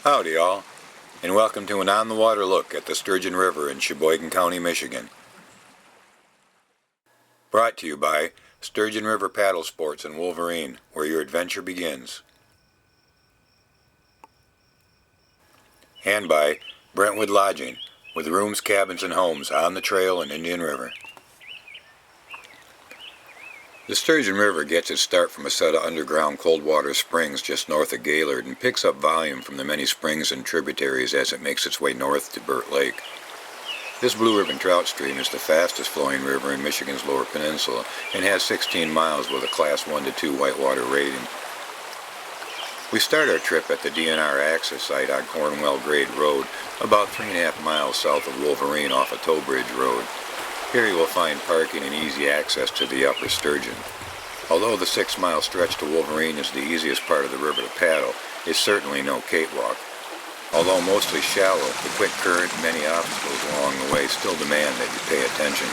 Howdy all, and welcome to an on-the-water look at the Sturgeon River in Cheboygan County, Michigan. Brought to you by Sturgeon River Paddle Sports in Wolverine, where your adventure begins. And by Brentwood Lodging, with rooms, cabins, and homes on the trail in Indian River. The Sturgeon River gets its start from a set of underground cold water springs just north of Gaylord and picks up volume from the many springs and tributaries as it makes its way north to Burt Lake. This Blue Ribbon trout stream is the fastest flowing river in Michigan's lower peninsula and has 16 miles with a Class 1 to 2 whitewater rating. We start our trip at the DNR access site on Cornwell Grade Road, about 3.5 miles south of Wolverine off of Toll Bridge Road. Here you will find parking and easy access to the upper Sturgeon. Although the 6-mile stretch to Wolverine is the easiest part of the river to paddle, it's certainly no cakewalk. Although mostly shallow, the quick current and many obstacles along the way still demand that you pay attention.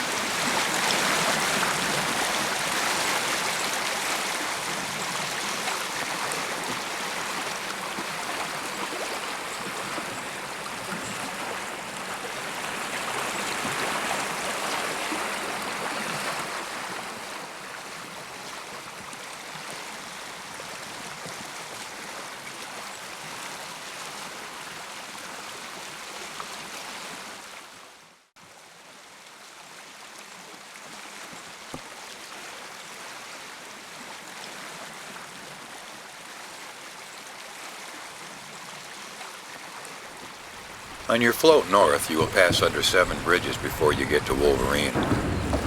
On your float north, you will pass under 7 bridges before you get to Wolverine.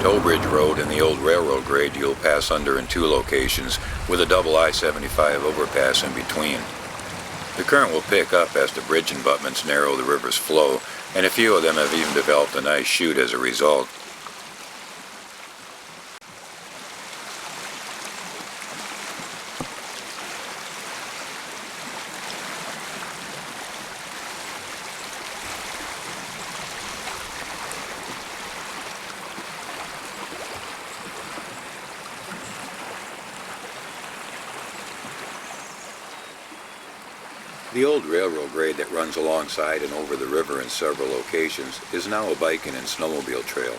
Toll Bridge Road and the old railroad grade you'll pass under in 2 locations, with a double I-75 overpass in between. The current will pick up as the bridge abutments narrow the river's flow, and a few of them have even developed a nice chute as a result. The old railroad grade that runs alongside and over the river in several locations is now a biking and snowmobile trail.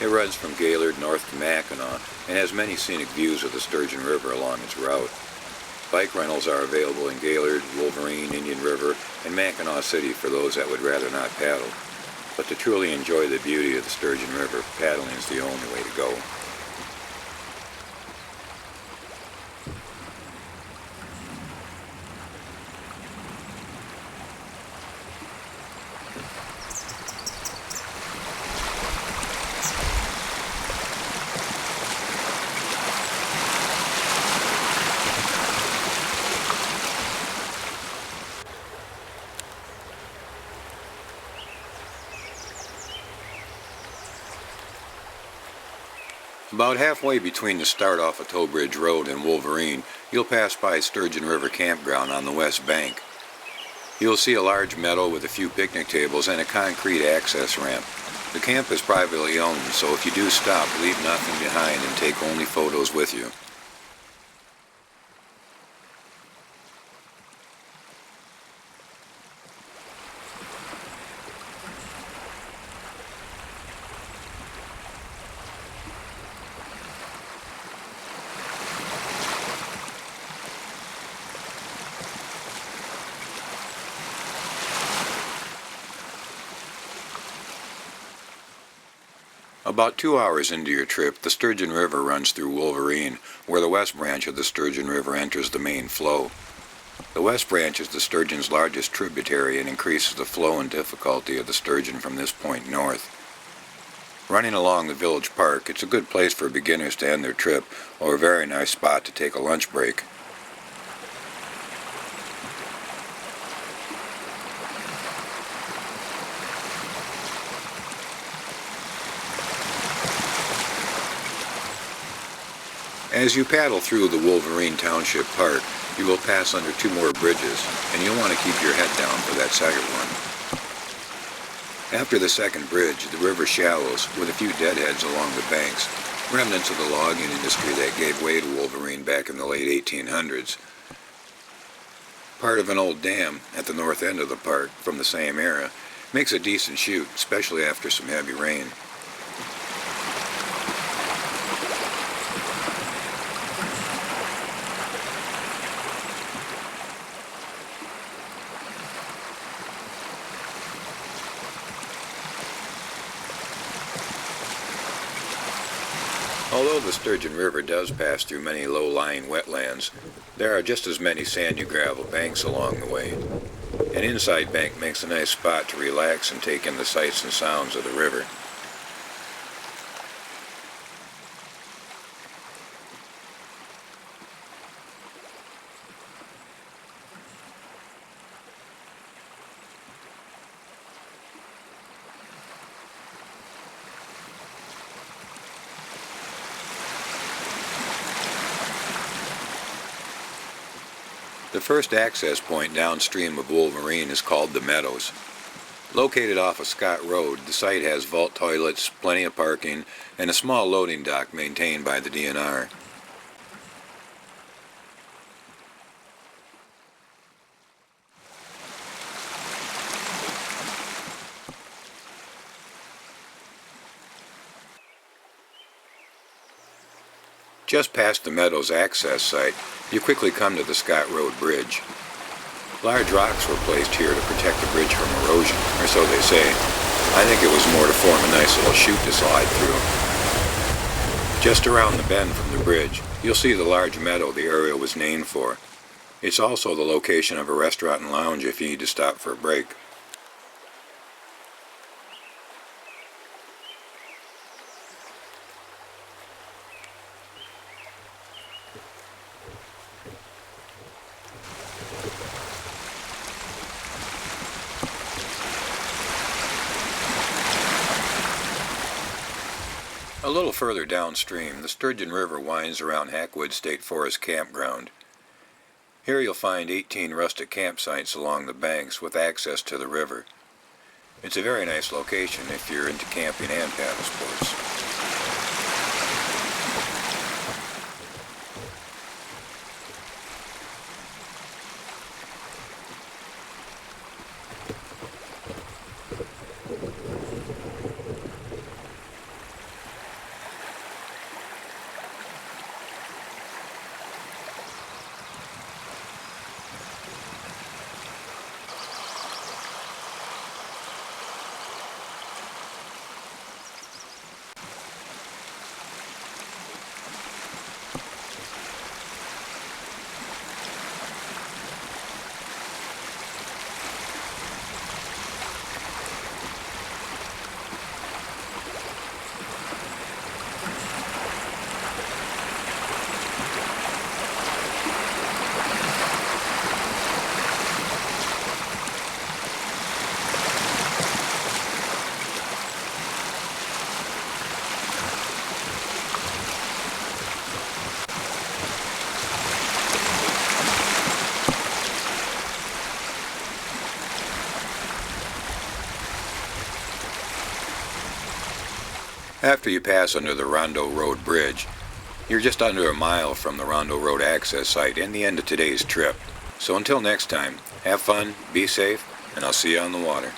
It runs from Gaylord north to Mackinac and has many scenic views of the Sturgeon River along its route. Bike rentals are available in Gaylord, Wolverine, Indian River, and Mackinac City for those that would rather not paddle. But to truly enjoy the beauty of the Sturgeon River, paddling is the only way to go. About halfway between the start off of Toll Bridge Road and Wolverine, you'll pass by Sturgeon River Campground on the west bank. You'll see a large meadow with a few picnic tables and a concrete access ramp. The camp is privately owned, so if you do stop, leave nothing behind and take only photos with you. About 2 hours into your trip, the Sturgeon River runs through Wolverine, where the west branch of the Sturgeon River enters the main flow. The west branch is the Sturgeon's largest tributary and increases the flow and difficulty of the Sturgeon from this point north. Running along the village park, it's a good place for beginners to end their trip, or a very nice spot to take a lunch break. As you paddle through the Wolverine Township Park, you will pass under 2 more bridges, and you'll want to keep your head down for that second one. After the second bridge, the river shallows, with a few deadheads along the banks, remnants of the logging industry that gave way to Wolverine back in the late 1800s. Part of an old dam at the north end of the park from the same era makes a decent shoot, especially after some heavy rain. Although the Sturgeon River does pass through many low-lying wetlands, there are just as many sandy gravel banks along the way. An inside bank makes a nice spot to relax and take in the sights and sounds of the river. The first access point downstream of Wolverine is called the Meadows. Located off of Scott Road, the site has vault toilets, plenty of parking, and a small loading dock maintained by the DNR. Just past the Meadows access site, you quickly come to the Scott Road Bridge. Large rocks were placed here to protect the bridge from erosion, or so they say. I think it was more to form a nice little chute to slide through. Just around the bend from the bridge, you'll see the large meadow the area was named for. It's also the location of a restaurant and lounge if you need to stop for a break. A little further downstream, the Sturgeon River winds around Hackwood State Forest Campground. Here you'll find 18 rustic campsites along the banks with access to the river. It's a very nice location if you're into camping and paddle sports. After you pass under the Rondo Road Bridge, you're just under a mile from the Rondo Road access site and the end of today's trip. So until next time, have fun, be safe, and I'll see you on the water.